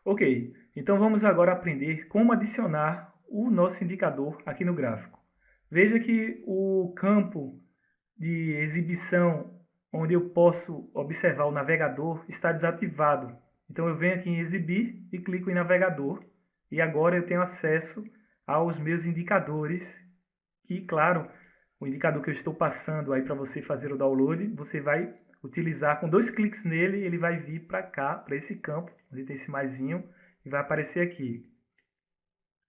Ok, então vamos agora aprender como adicionar o nosso indicador aqui no gráfico. Veja que o campo de exibição, onde eu posso observar o navegador, está desativado. Então eu venho aqui em exibir e clico em navegador. E agora eu tenho acesso aos meus indicadores, que, claro, o indicador que eu estou passando aí para você fazer o download, você vai utilizar com 2 cliques nele, ele vai vir para cá, para esse campo, onde tem esse maisinho, e vai aparecer aqui.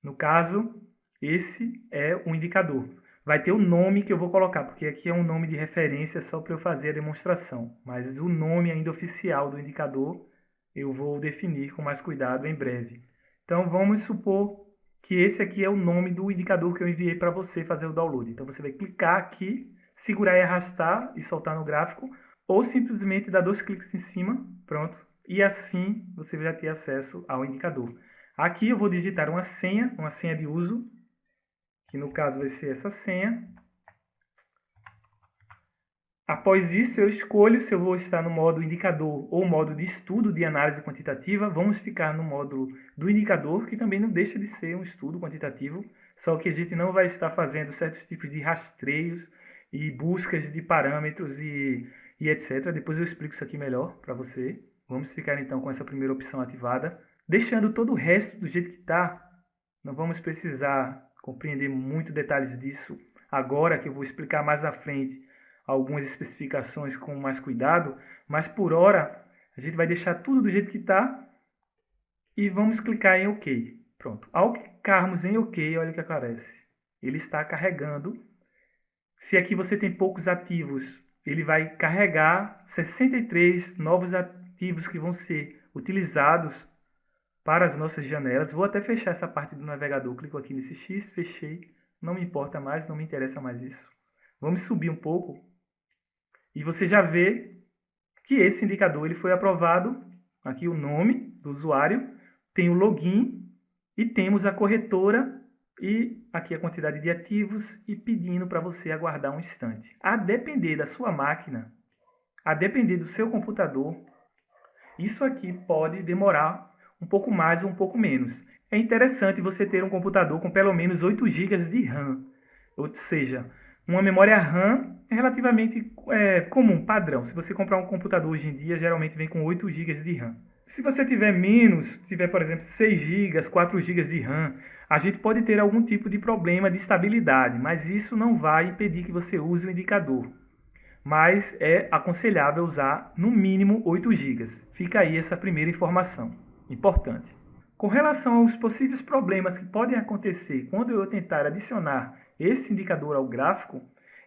No caso, esse é o indicador. Vai ter o nome que eu vou colocar, porque aqui é um nome de referência só para eu fazer a demonstração. Mas o nome ainda oficial do indicador eu vou definir com mais cuidado em breve. Então vamos supor que esse aqui é o nome do indicador que eu enviei para você fazer o download. Então você vai clicar aqui, segurar e arrastar e soltar no gráfico, ou simplesmente dar 2 cliques em cima, pronto. E assim você vai ter acesso ao indicador. Aqui eu vou digitar uma senha de uso, que no caso vai ser essa senha. Após isso, eu escolho se eu vou estar no modo indicador ou modo de estudo de análise quantitativa. Vamos ficar no módulo do indicador, que também não deixa de ser um estudo quantitativo, só que a gente não vai estar fazendo certos tipos de rastreios e buscas de parâmetros e etc. Depois eu explico isso aqui melhor para você. Vamos ficar então com essa primeira opção ativada, deixando todo o resto do jeito que está. Não vamos precisar compreender muito detalhes disso agora, que eu vou explicar mais à frente algumas especificações com mais cuidado, mas por hora a gente vai deixar tudo do jeito que está e vamos clicar em OK. Pronto. Ao clicarmos em OK, olha o que aparece. Ele está carregando. Se aqui você tem poucos ativos, ele vai carregar 63 novos ativos que vão ser utilizados para as nossas janelas. Vou até fechar essa parte do navegador. Clico aqui nesse X, fechei. Não me importa mais, não me interessa mais isso. Vamos subir um pouco. E você já vê que esse indicador ele foi aprovado. Aqui o nome do usuário, tem o login e temos a corretora e aqui a quantidade de ativos e pedindo para você aguardar um instante. A depender da sua máquina, a depender do seu computador, isso aqui pode demorar um pouco mais ou um pouco menos. É interessante você ter um computador com pelo menos 8 GB de RAM, ou seja, uma memória RAM é relativamente comum, padrão. Se você comprar um computador hoje em dia, geralmente vem com 8 GB de RAM. Se você tiver menos, tiver, por exemplo, 6 GB, 4 GB de RAM, a gente pode ter algum tipo de problema de estabilidade, mas isso não vai impedir que você use o indicador. Mas é aconselhável usar no mínimo 8 GB. Fica aí essa primeira informação, importante. Com relação aos possíveis problemas que podem acontecer quando eu tentar adicionar esse indicador ao gráfico,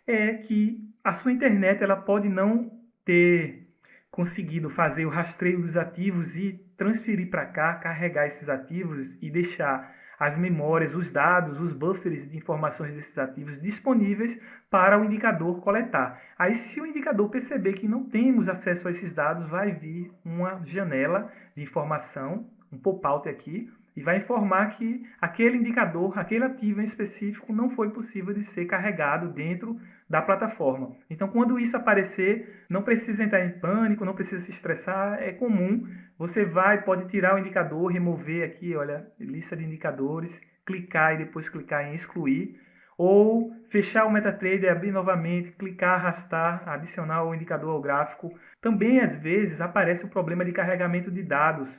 é que a sua internet ela pode não ter conseguido fazer o rastreio dos ativos e transferir para cá, carregar esses ativos e deixar as memórias, os dados, os buffers de informações desses ativos disponíveis para o indicador coletar. Aí, se o indicador perceber que não temos acesso a esses dados, vai vir uma janela de informação, um pop-out aqui, e vai informar que aquele indicador, aquele ativo em específico, não foi possível de ser carregado dentro da plataforma. Então, quando isso aparecer, não precisa entrar em pânico, não precisa se estressar, é comum. Você pode tirar o indicador, remover aqui, olha, lista de indicadores, clicar e depois clicar em excluir, ou fechar o MetaTrader, abrir novamente, clicar, arrastar, adicionar o indicador ao gráfico. Também, às vezes, aparece o problema de carregamento de dados,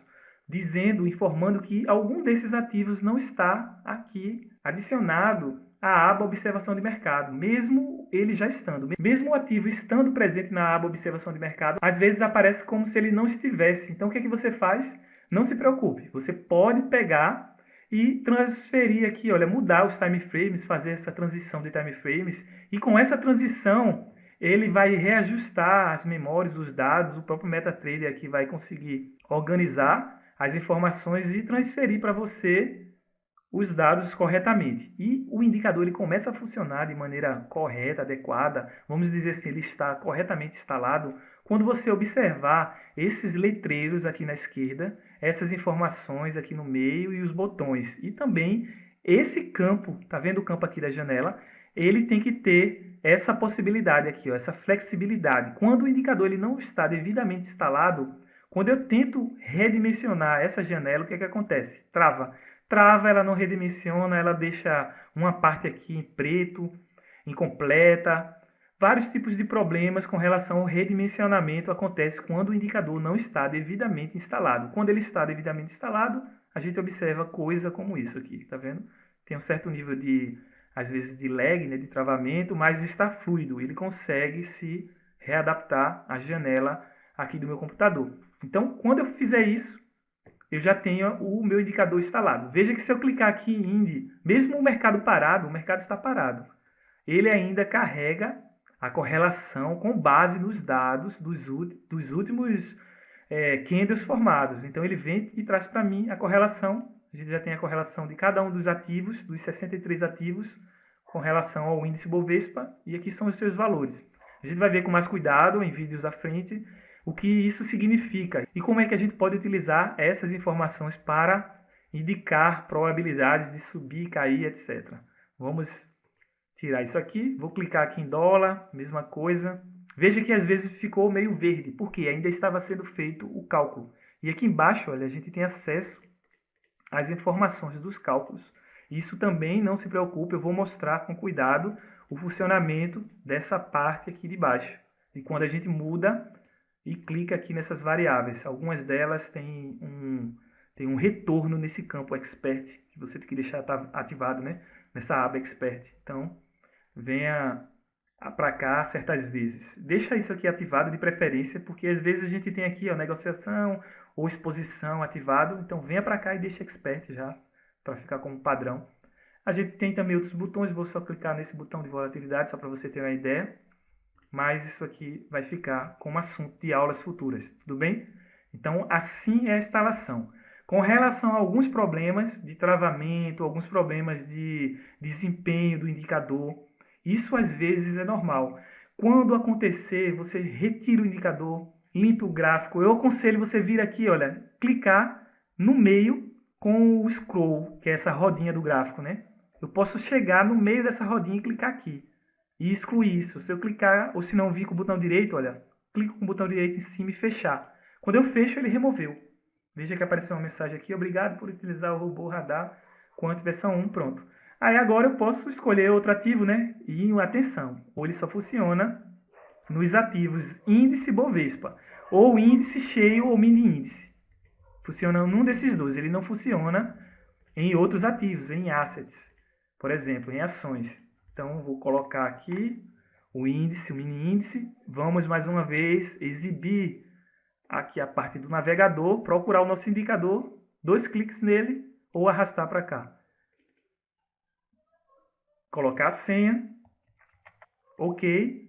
informando que algum desses ativos não está aqui adicionado à aba Observação de Mercado, mesmo ele já estando. Mesmo o ativo estando presente na aba Observação de Mercado, às vezes aparece como se ele não estivesse. Então o que é que você faz? Não se preocupe, você pode pegar e transferir aqui, olha, mudar os time frames, fazer essa transição de time frames, e com essa transição ele vai reajustar as memórias, os dados, o próprio MetaTrader aqui vai conseguir organizar as informações e transferir para você os dados corretamente. E o indicador ele começa a funcionar de maneira correta, adequada, vamos dizer assim, ele está corretamente instalado, quando você observar esses letreiros aqui na esquerda, essas informações aqui no meio e os botões. E também esse campo, tá vendo o campo aqui da janela? Ele tem que ter essa possibilidade aqui, ó, essa flexibilidade. Quando o indicador ele não está devidamente instalado, Quando eu tento redimensionar essa janela, o que é que acontece? Trava. Trava, ela não redimensiona, ela deixa uma parte aqui em preto, incompleta. Vários tipos de problemas com relação ao redimensionamento acontecem quando o indicador não está devidamente instalado. Quando ele está devidamente instalado, a gente observa coisa como isso aqui, tá vendo? Tem um certo nível de, às vezes, de lag, né, de travamento, mas está fluido. Ele consegue se readaptar à janela aqui do meu computador. Então, quando eu fizer isso, eu já tenho o meu indicador instalado. Veja que se eu clicar aqui em INDE, mesmo o mercado parado, o mercado está parado, ele ainda carrega a correlação com base nos dados dos últimos candles formados. Então ele vem e traz para mim a correlação. A gente já tem a correlação de cada um dos ativos, dos 63 ativos, com relação ao índice Bovespa, e aqui são os seus valores. A gente vai ver com mais cuidado em vídeos à frente o que isso significa e como é que a gente pode utilizar essas informações para indicar probabilidades de subir, cair, etc. Vamos tirar isso aqui, vou clicar aqui em dólar, mesma coisa. Veja que às vezes ficou meio verde, porque ainda estava sendo feito o cálculo. E aqui embaixo, olha, a gente tem acesso às informações dos cálculos. Isso também, não se preocupe, eu vou mostrar com cuidado o funcionamento dessa parte aqui de baixo. E quando a gente muda e clica aqui nessas variáveis, algumas delas têm um retorno nesse campo Expert, que você tem que deixar ativado, né? Nessa aba Expert. Então, venha para cá certas vezes. Deixa isso aqui ativado de preferência, porque às vezes a gente tem aqui negociação ou exposição ativado. Então venha para cá e deixa Expert já, para ficar como padrão. A gente tem também outros botões, vou só clicar nesse botão de volatilidade, só para você ter uma ideia. Mas isso aqui vai ficar como assunto de aulas futuras, tudo bem? Então assim é a instalação. Com relação a alguns problemas de travamento, alguns problemas de desempenho do indicador, isso às vezes é normal. Quando acontecer, você retira o indicador, limpa o gráfico. Eu aconselho você vir aqui, olha, clicar no meio com o scroll, que é essa rodinha do gráfico, né? Eu posso chegar no meio dessa rodinha e clicar aqui e excluir isso. Se eu clicar, ou se não vir com o botão direito, olha, clico com o botão direito em cima e fechar. Quando eu fecho, ele removeu. Veja que apareceu uma mensagem aqui, obrigado por utilizar o robô radar Quant versão 1, pronto. Aí agora eu posso escolher outro ativo, né? E atenção, ou ele só funciona nos ativos índice Bovespa, ou índice cheio ou mini índice. Funciona num desses dois, ele não funciona em outros ativos, em assets, por exemplo, em ações. Então vou colocar aqui o índice, o mini índice. Vamos mais uma vez exibir aqui a parte do navegador, procurar o nosso indicador, 2 cliques nele ou arrastar para cá. Colocar a senha, ok,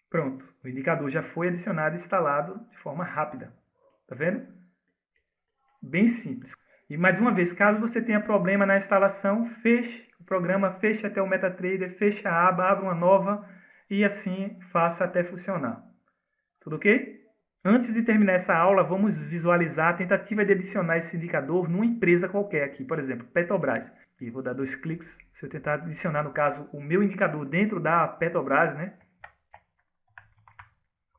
pronto, o indicador já foi adicionado e instalado de forma rápida, tá vendo? Bem simples. E mais uma vez, caso você tenha problema na instalação, feche o programa, feche até o MetaTrader, feche a aba, abra uma nova e assim faça até funcionar. Tudo ok? Antes de terminar essa aula, vamos visualizar a tentativa de adicionar esse indicador numa empresa qualquer aqui, por exemplo, Petrobras. E vou dar 2 cliques, se eu tentar adicionar, no caso, o meu indicador dentro da Petrobras, né?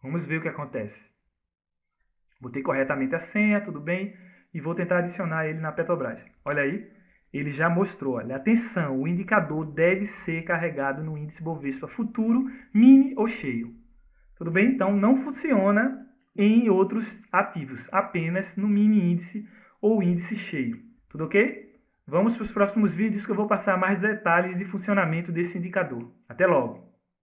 Vamos ver o que acontece. Botei corretamente a senha, tudo bem, e vou tentar adicionar ele na Petrobras. Olha aí, ele já mostrou, olha, atenção, o indicador deve ser carregado no índice Bovespa futuro, mini ou cheio. Tudo bem? Então, não funciona em outros ativos, apenas no mini índice ou índice cheio. Tudo ok? Vamos para os próximos vídeos que eu vou passar mais detalhes de funcionamento desse indicador. Até logo!